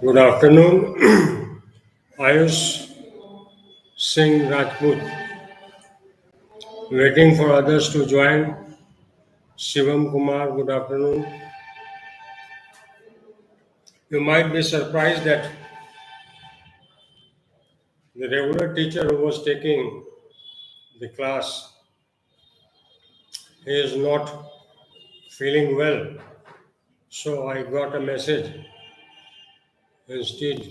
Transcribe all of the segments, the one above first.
Good afternoon. Ayush Singh Rajput. Waiting for others to join. Shivam Kumar, good afternoon. You might be surprised that the regular teacher who was taking the class he is not feeling well. So I got a message instead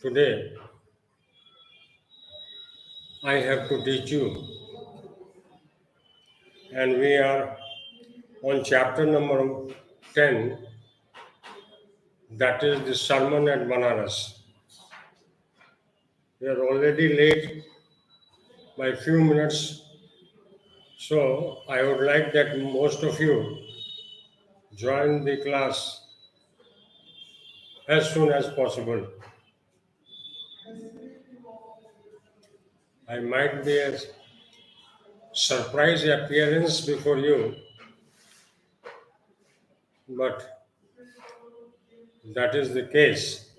today. I have to teach you. And we are on chapter number 10, that is the sermon at Benaras. We are already late by a few minutes, so I would like that most of you join the class as soon as possible. I might be a surprise appearance before you, but that is the case.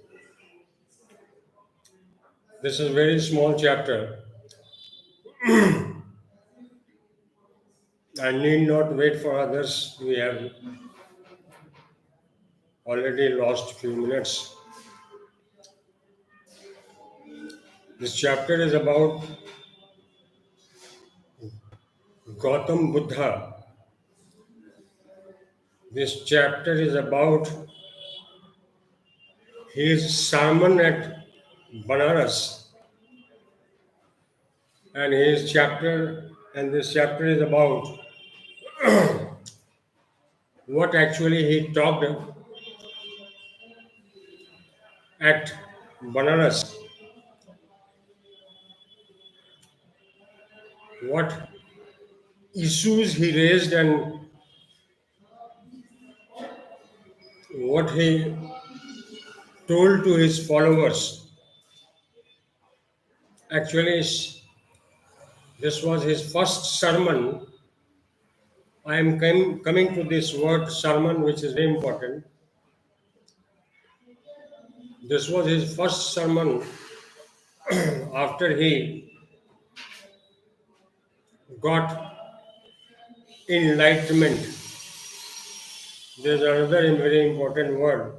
This is a very small chapter. I need not wait for others. We have already lost few minutes. This chapter is about Gautam Buddha. This chapter is about his sermon at Benaras. And this chapter is about what actually he talked at Benaras. What issues he raised and what he told to his followers. Actually, this was his first sermon. I am coming to this word sermon, which is very important. This was his first sermon after he got enlightenment. There's another very important word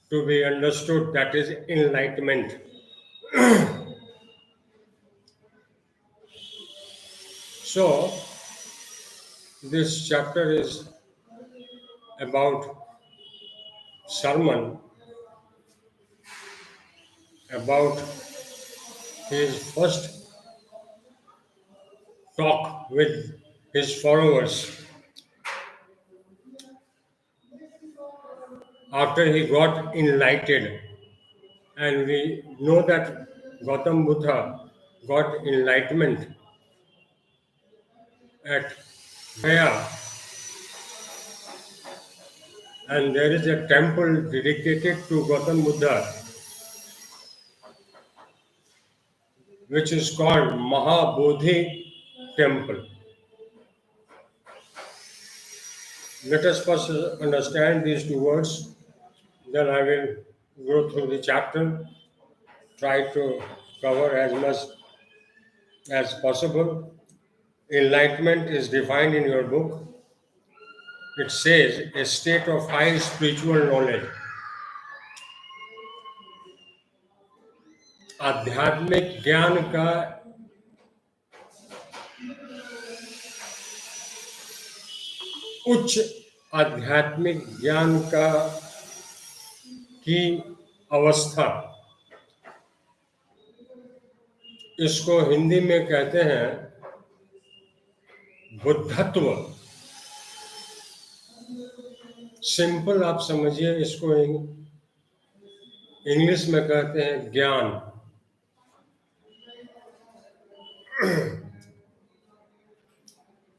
to be understood, that is enlightenment. So, this chapter is about sermon, about his first talk with his followers after he got enlightened. And we know that Gautam Buddha got enlightenment at Gaya, and there is a temple dedicated to Gautam Buddha, which is called Mahabodhi Temple. Let us first understand these two words, then I will go through the chapter, try to cover as much as possible. Enlightenment is defined in your book. It says a state of high spiritual knowledge. आध्यात्मिक ज्ञान का उच्च आध्यात्मिक ज्ञान का की अवस्था, इसको हिंदी में कहते हैं बुद्धत्व। सिंपल आप समझिए, इसको इंग्लिश में कहते हैं ज्ञान।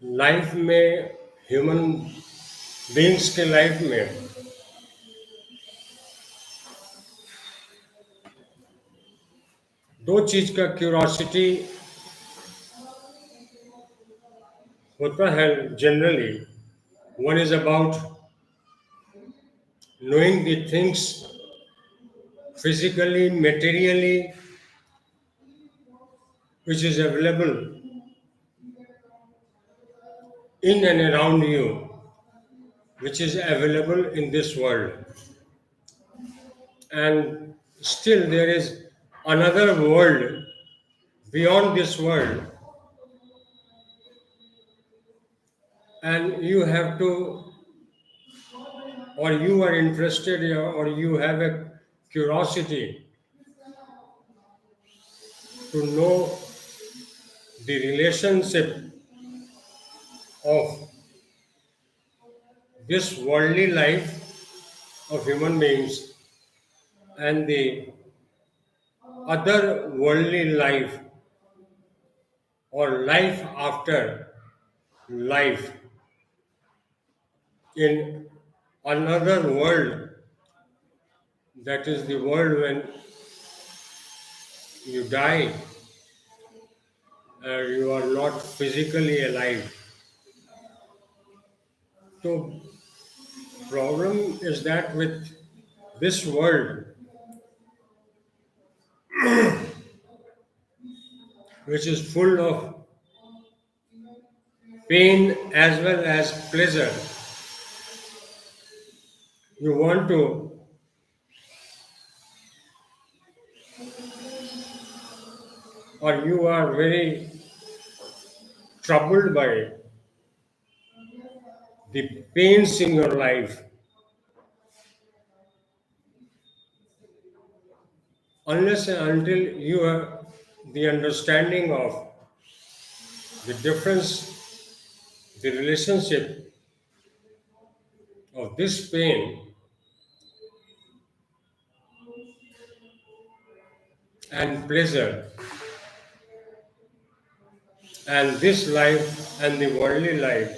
लाइफ में, ह्यूमन बीइंग्स के लाइफ में दो चीज का क्यूरोसिटी होता है generally. One is about knowing the things physically, materially, which is available in and around you, which is available in this world. And still there is another world beyond this world, and you have to, or you are interested, or you have a curiosity to know the relationship of this worldly life of human beings and the other worldly life, or life after life in another world, that is the world when you die and you are not physically alive. So problem is that with this world, which is full of pain as well as pleasure, you want to, or you are very troubled by the pains in your life, unless and until you have the understanding of the difference, the relationship of this pain and pleasure, and this life and the worldly life,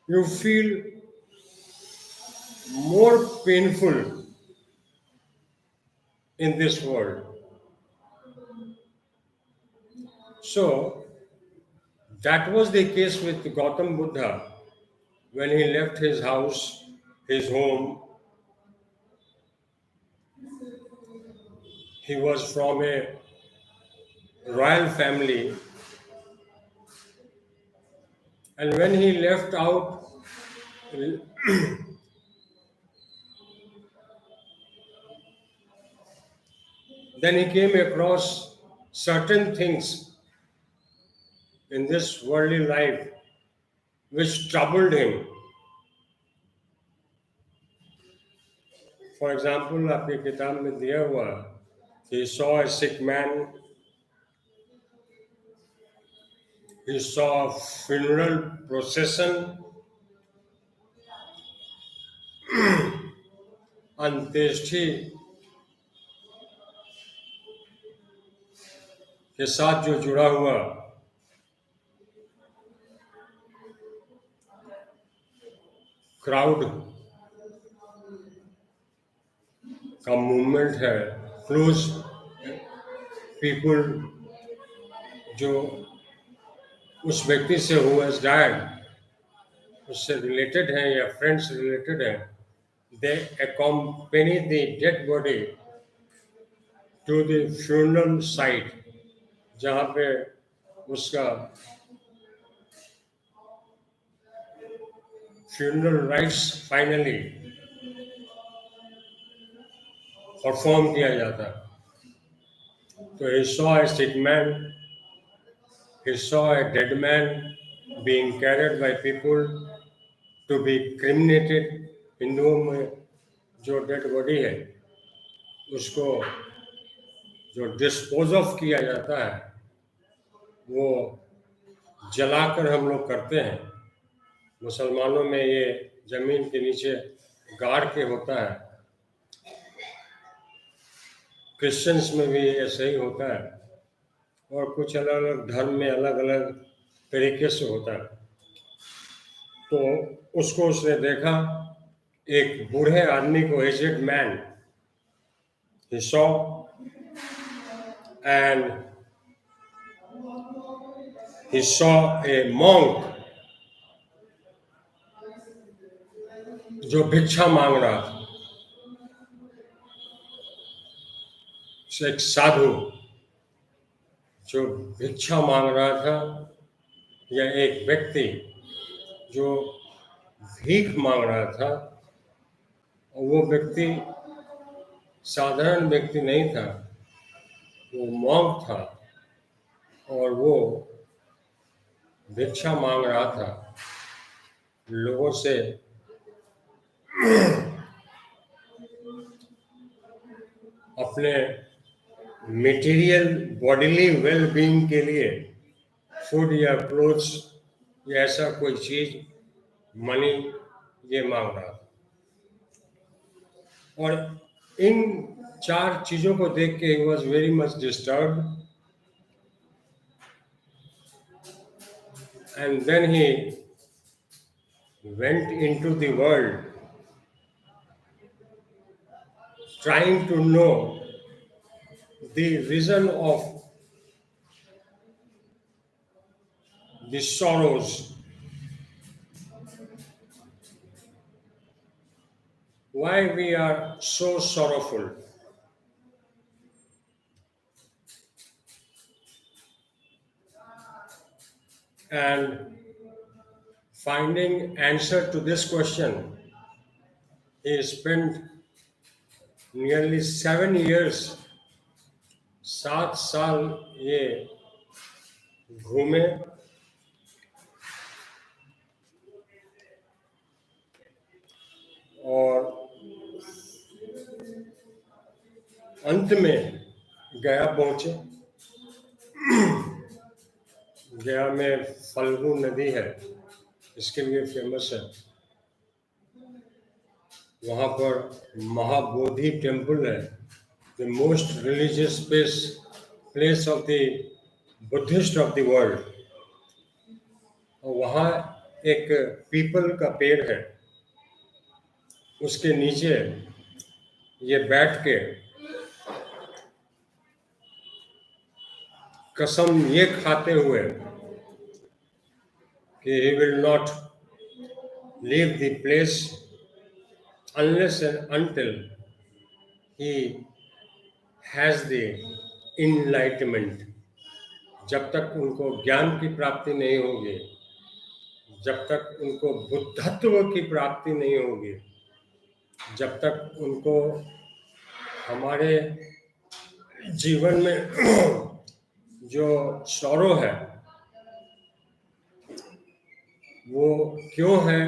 you feel more painful in this world. So that was the case with Gautam Buddha when he left his house, his home. He was from a royal family, and when he left out, then he came across certain things in this worldly life which troubled him. For example, आपकी किताब में दिया हुआ, he saw a sick man, he saw a funeral procession, अंत्येष्टि के साथ जो जुड़ा हुआ क्राउड का मूवमेंट है, क्लोज पीपल जो उस व्यक्ति से हु हैज डाइड, उससे रिलेटेड हैं या फ्रेंड्स रिलेटेड हैं, दे accompany the dead body to the funeral site, जहाँ पे उसका funeral rites फाइनली परफॉर्म किया जाता है. तो he saw a sick man, he saw a dead man being carried by people to be cremated. हिंदुओं में जो डेड बॉडी है उसको जो डिस्पोज ऑफ किया जाता है वो जलाकर हम लोग करते हैं। मुसलमानों में ये जमीन के नीचे गाड़ के होता है, क्रिश्चियंस में भी ऐसे ही होता है, और कुछ अलग अलग धर्म में अलग अलग तरीके से होता है। तो उसको उसने देखा, एक बूढ़े आदमी को, aged man he saw, and he saw a monk जो भिक्षा मांग रहा था। एक साधु जो भिक्षा मांग रहा था, या एक व्यक्ति जो भीख मांग रहा था, और वो व्यक्ति साधारण व्यक्ति नहीं था, वो मॉन्क था, और वो भिक्षा मांग रहा था लोगों से अपने मटेरियल बॉडीली वेल बीइंग के लिए, फूड या क्लोथ्स या ऐसा कोई चीज, मनी, ये मांग रहा था। और इन चार चीजों को देख के ही was very much disturb, and then he went into the world trying to know the reason of the sorrows, why we are so sorrowful. And finding answer to this question, he spent nearly 7 years, 7 साल ये घूमे, और अंत में गया पहुंचे। गया में फल्गु नदी है, इसके लिए फेमस है। वहाँ पर महाबोधि टेम्पल है, the most religious place of the Buddhist of the world. और वहाँ एक पीपल का पेड़ है, उसके नीचे ये बैठ के कसम ये खाते हुए कि he will not leave the place unless and until he has the enlightenment, जब तक उनको ज्ञान की प्राप्ति नहीं होगी, जब तक उनको बुद्धत्व की प्राप्ति नहीं होगी, जब तक उनको हमारे जीवन में जो सौरो है वो क्यों है,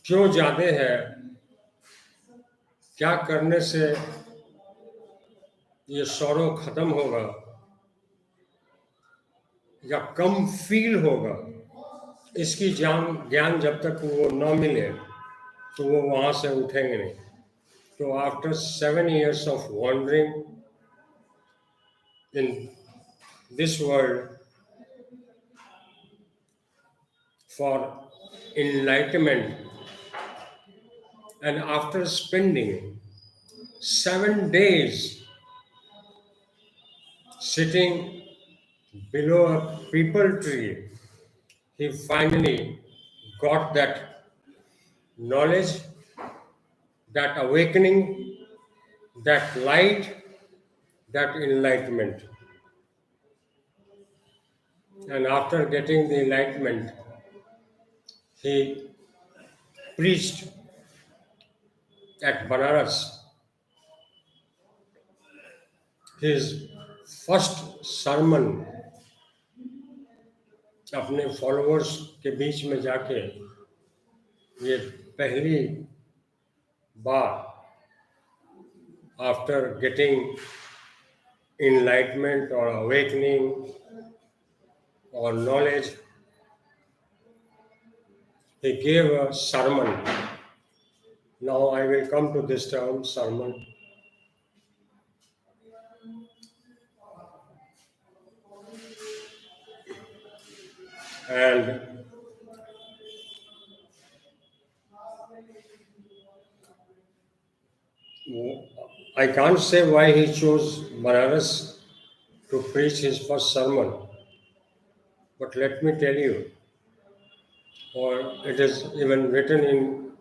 क्यों ज्यादा है, क्या करने से ये सौरो खत्म होगा या कम फील होगा, इसकी ज्ञान जब तक वो न मिले तो वो वहां से उठेंगे नहीं। तो after 7 years of wandering in this world for enlightenment, and after spending 7 days sitting below a peepal tree, he finally got that knowledge, that awakening, that light, that enlightenment. And after getting the enlightenment, he preached at Benaras. His first sermon अपने followers के बीच में जाके ये पहली bar after getting enlightenment or awakening or knowledge. He gave a sermon. Now I will come to this term, sermon. And I can't say why he chose Benaras to preach his first sermon, but let me tell you, or it is even written in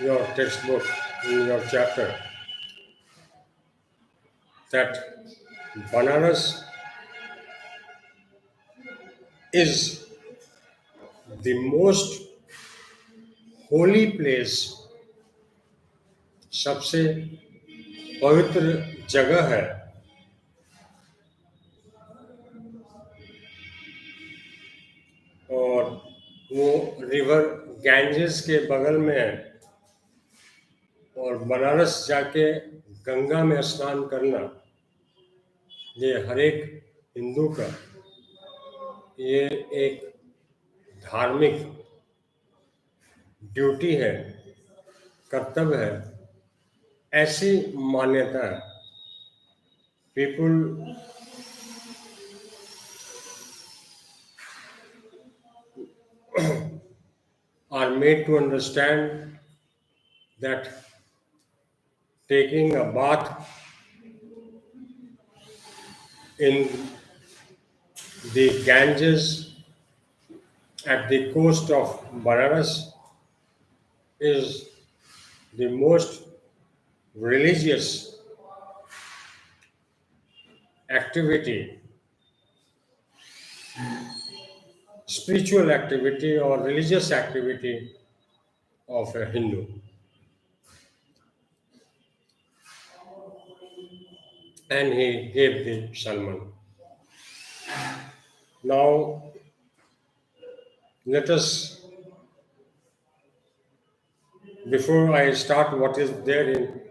your textbook, in your chapter, that Benaras is the most holy place, सबसे पवित्र जगह है, और वो river Ganges के बगल में है, और बनारस जाके गंगा में स्नान करना ये हर एक हिंदू का ये एक धार्मिक ड्यूटी है, कर्तव्य है, ऐसी मान्यता है. People are made to understand that taking a bath in the Ganges at the coast of Benaras is the most religious activity, spiritual activity or religious activity of a Hindu. And he gave the sermon. Now, let us, before I start what is there in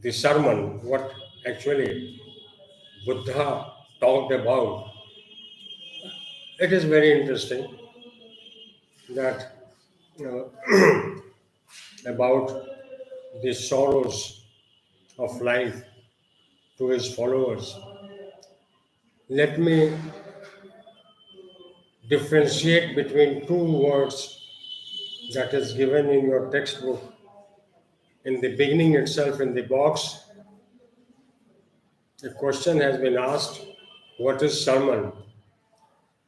the sermon, what actually Buddha talked about, it is very interesting that about the sorrows of life to his followers. Let me differentiate between two words that is given in your textbook. In the beginning itself, in the box, a question has been asked, what is sermon?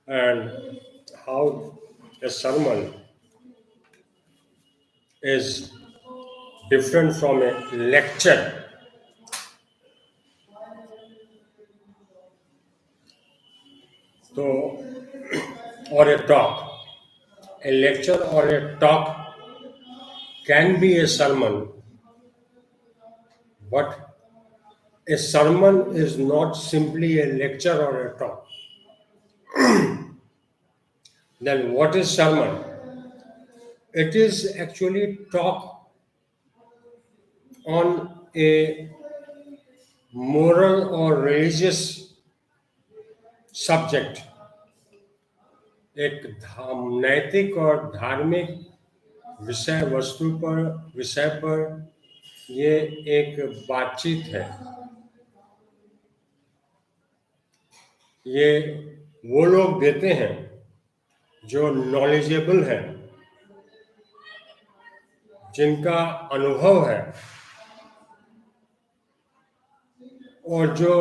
And how a sermon is different from a lecture. So, or a talk. A lecture or a talk can be a sermon, but a sermon is not simply a lecture or a talk. Then what is sermon? It is actually talk on a moral or religious subject, एक नैतिक और धार्मिक विषय पर ये एक बातचीत है. ये वो लोग देते हैं जो नॉलेजेबल हैं, जिनका अनुभव है और जो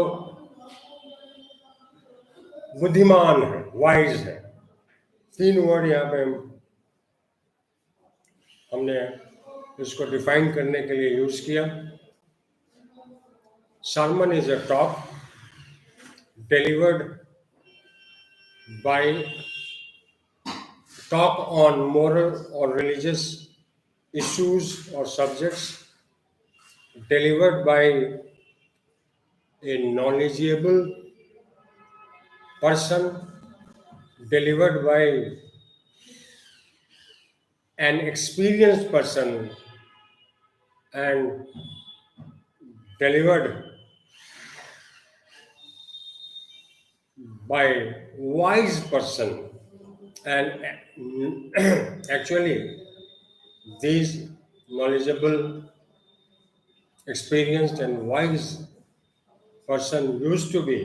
बुद्धिमान है, वाइज है. तीन वर्ड यहाँ पे हमने इसको डिफाइन करने के लिए यूज किया. Sermon is a talk delivered by talk on moral or religious issues or subjects delivered by a knowledgeable person, delivered by an experienced person and delivered by wise person. And actually, these knowledgeable, experienced, and wise person used to be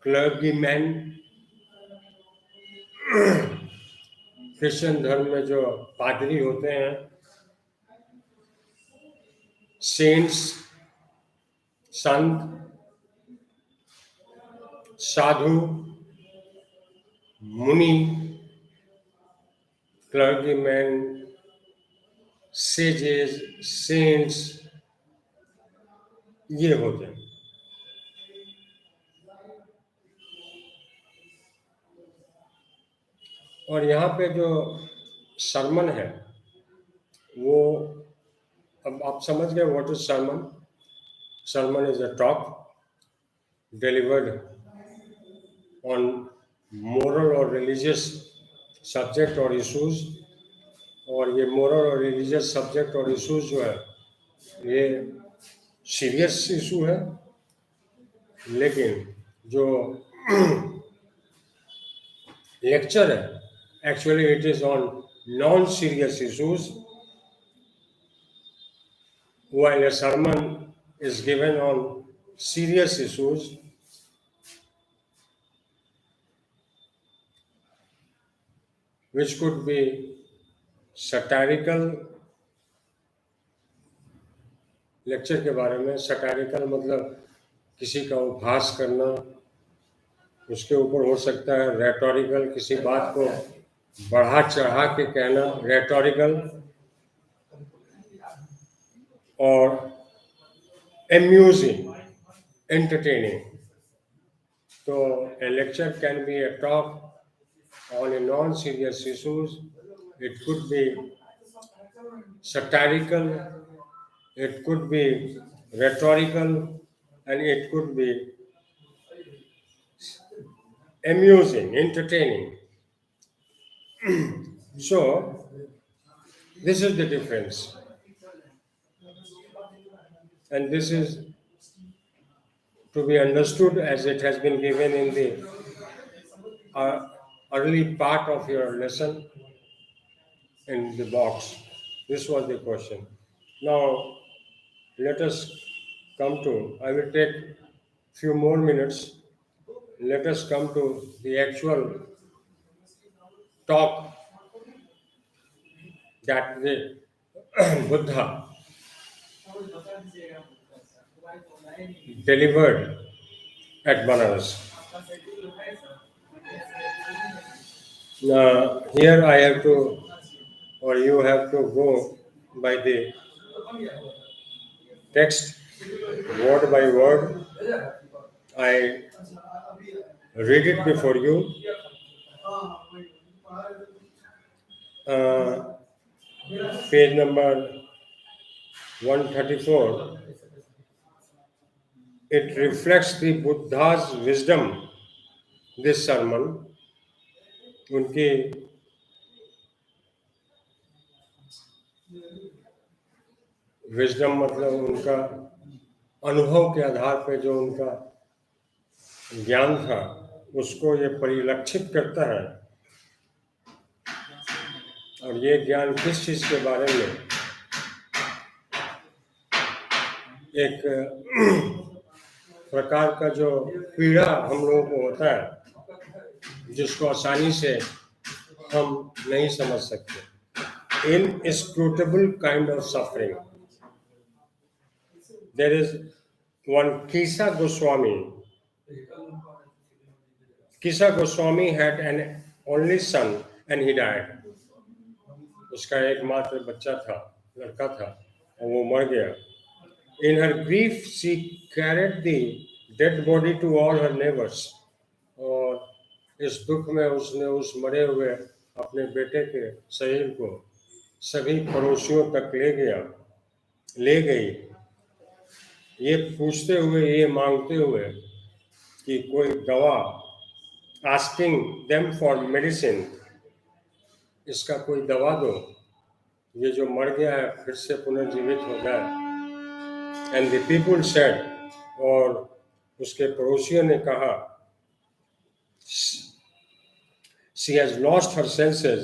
clergymen. Christian धर्म में जो पादरी होते हैं, cents, संत, साधु, मुनि, clergyman, sages, cents, ये होते हैं। और यहाँ पे जो सरमन है वो, अब आप समझ गए what is sermon. Sermon is a talk delivered on moral और रिलीजियस सब्जेक्ट और इश्यूज। और ये मोरल और रिलीजियस सब्जेक्ट और इश्यूज जो है ये सीरियस इशू है, लेकिन जो लेक्चर है actually it is on non serious issues, while a sermon is given on serious issues. Which could be satirical, lecture के बारे में। सटारिकल मतलब किसी का उपहास करना, उसके ऊपर हो सकता है रेटोरिकल, किसी बात को बढ़ा चढ़ा के कहना, रेटोरिकल, और amusing, entertaining. So a lecture can be a talk on a non-serious issues. It could be satirical, it could be rhetorical, and it could be amusing, entertaining. So this is the difference, and this is to be understood as it has been given in the early part of your lesson in the box. This was the question. Now let us come to, I will take few more minutes. Let us come to the actual talk that the Buddha delivered at Benaras. Here I have to, or you have to go by the text, word by word. I read it before you. Page number 134. It reflects the Buddha's wisdom. This sermon, उनकी wisdom मतलब उनका अनुभव के आधार पे जो उनका ज्ञान था उसको ये परिलक्षित करता है। और ये ज्ञान किस चीज के बारे में, एक प्रकार का जो पीड़ा हम लोगों को होता है जिसको आसानी से हम नहीं समझ सकते। Inscrutable kind of suffering. There is one Kisa Goswami. Kisa Goswami had an only son and he died. उसका एकमात्र बच्चा था, लड़का था, और वो मर गया। In her grief, she carried the dead body to all her neighbors. और इस दुख में उसने उस मरे हुए अपने बेटे के शरीर को सभी पड़ोसियों तक ले गई, ये पूछते हुए, ये मांगते हुए कि कोई दवा, asking them for medicine, इसका कोई दवा दो, ये जो मर गया है फिर से पुनर्जीवित हो जाए। एंड द पीपुल सेड, और उसके पड़ोसियों ने कहा, she has lost her senses.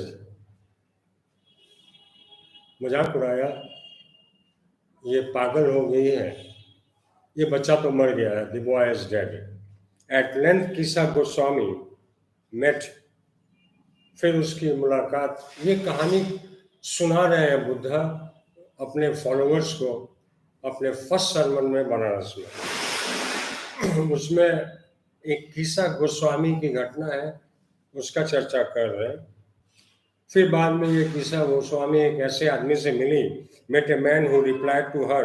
मजाक उड़ाया, ये पागल हो गई है, ये बच्चा तो मर गया है, the boy is dead. At length Kisa Goswami met, फिर उसकी मुलाकात, ये कहानी सुना रहे हैं बुद्धा अपने फॉलोअर्स को अपने फर्स्ट सरमन में बनारस में। उसमें एक किसा गोस्वामी की घटना है, उसका चर्चा कर रहे हैं। फिर बाद में ये किसा गोस्वामी एक ऐसे आदमी से मिली, met a man who replied to her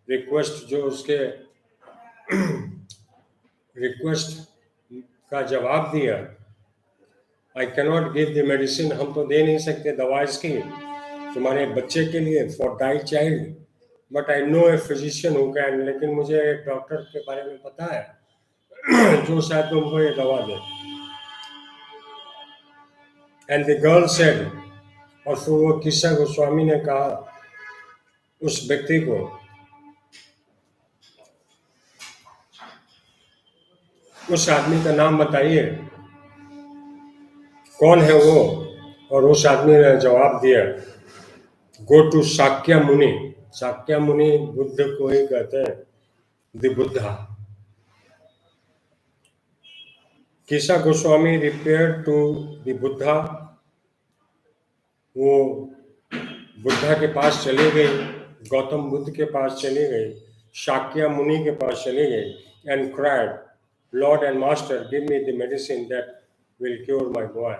request, जो उसके रिक्वेस्ट का जवाब दिया। I cannot give the medicine, हम तो दे नहीं सकते दवा इसकी तुम्हारे बच्चे के लिए, for died child, but I know a physician who can, लेकिन मुझे एक डॉक्टर के बारे में पता है जो शायद तुमको ये दवा दे। एंड द गर्ल सेड, और फिर वो किस्सा गोस्वामी ने कहा उस व्यक्ति को, उस आदमी का नाम बताइए, कौन है वो? और उस आदमी ने जवाब दिया, गो टू शाक्य मुनि। शाक्य मुनि बुद्ध को ही कहते हैं, the Buddha. Kisa Goswami repair to the Buddha, वो बुद्धा के पास चली गई, गौतम बुद्ध के पास चली गई, शाक्य मुनि के पास चली गई, and cried, Lord and master give me the medicine that will cure my boy.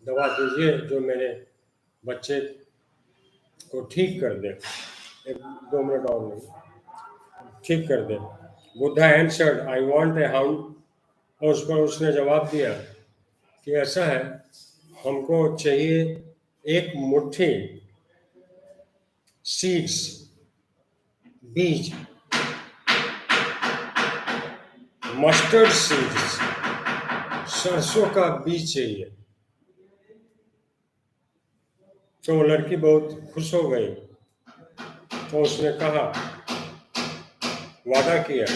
दवा दीजिए जो मेरे बच्चे को ठीक कर दे, एक 2 मिनट और नहीं, ठीक कर दे। Buddha answered, I want a hound, और उस पर उसने जवाब दिया कि ऐसा है, हमको चाहिए एक मुट्ठी सीड्स, बीज, मस्टर्ड सीड्स, सरसों का बीज चाहिए। तो वो लड़की बहुत खुश हो गई, तो उसने कहा, वादा किया,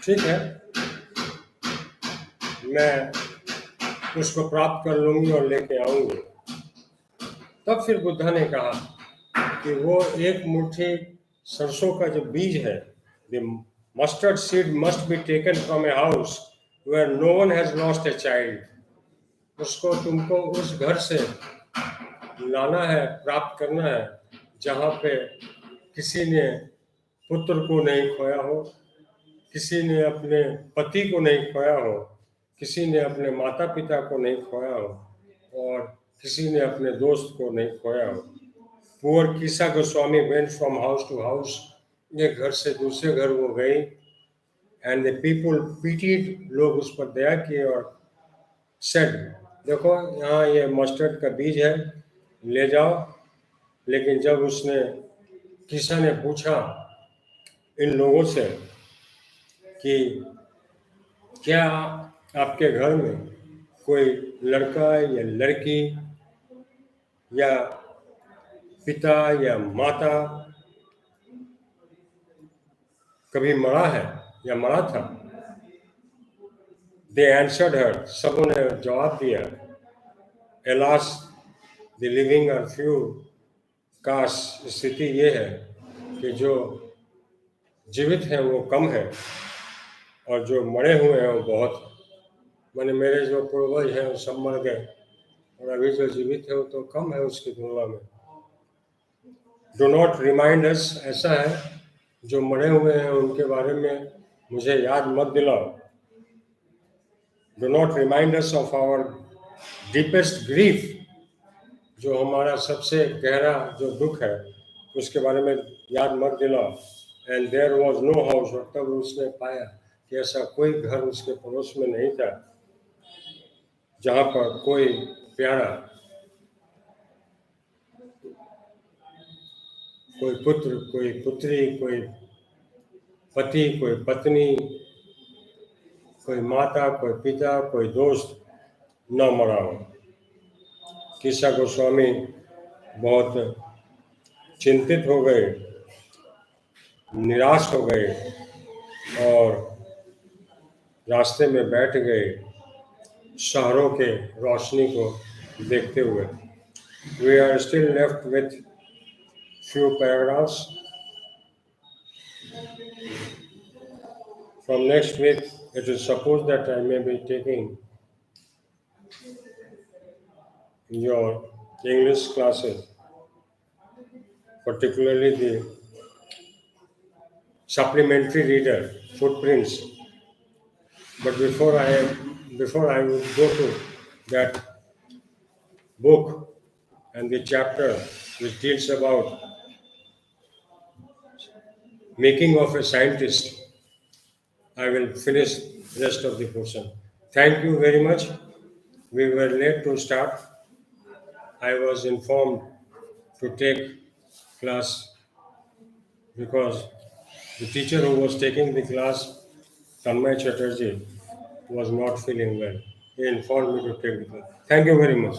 ठीक है मैं उसको प्राप्त कर लूंगी और लेके आऊंगी। तब फिर बुद्धा ने कहा कि वो एक मुट्ठी सरसों का जो बीज है, the mustard seed must be taken from a house where no one has lost a child, उसको तुमको उस घर से लाना है, प्राप्त करना है जहाँ पे किसी ने पुत्र को नहीं खोया हो, किसी ने अपने पति को नहीं खोया हो, किसी ने अपने माता पिता को नहीं खोया हो, और किसी ने अपने दोस्त को नहीं खोया हो। Poor Kisa Goswami went from house to house, एक घर से दूसरे घर वो गई, एंड द पीपुल पीटीड, लोग उस पर दया किए, और सेड, देखो यहाँ ये मस्टर्ड का बीज है, ले जाओ। लेकिन जब उसने किसा ने पूछा इन लोगों से कि क्या आपके घर में कोई लड़का या लड़की या पिता या माता कभी मरा है या मरा था? दे एंसर्ड हर, सबों ने जवाब दिया, alas the living are few, का स्थिति ये है कि जो जीवित हैं वो कम है और जो मरे हुए हैं वो बहुत। मैंने मेरे जो पूर्वज हैं वो सब मर गए, और अभी जो जीवित है वो तो कम है उसकी तुलना में। डो नॉट रिमाइंड अस, ऐसा है जो मरे हुए हैं उनके बारे में मुझे याद मत दिलाओ। Do not remind us of our deepest grief, जो हमारा सबसे गहरा जो दुख है उसके बारे में याद मत दिलाओ। And there was no house, और तब उसने पाया कि ऐसा कोई घर उसके पड़ोस में नहीं था जहाँ पर कोई प्यारा, कोई पुत्र, कोई पुत्री, कोई पति, कोई पत्नी, कोई माता, कोई पिता, कोई दोस्त न मरा हो। किसा गोस्वामी बहुत चिंतित हो गए, निराश हो गए और रास्ते में बैठ गए शहरों के रोशनी को देखते हुए. We are still left with few paragraphs. From next week, it is supposed that I may be taking your English classes, particularly the supplementary reader, footprints. But before I would go to that book and the chapter which deals about making of a scientist, I will finish rest of the portion. Thank you very much. We were late to start. I was informed to take class because the teacher who was taking the class, Tanmay Chatterjee, was not feeling well. He informed me to take the class. Thank you very much.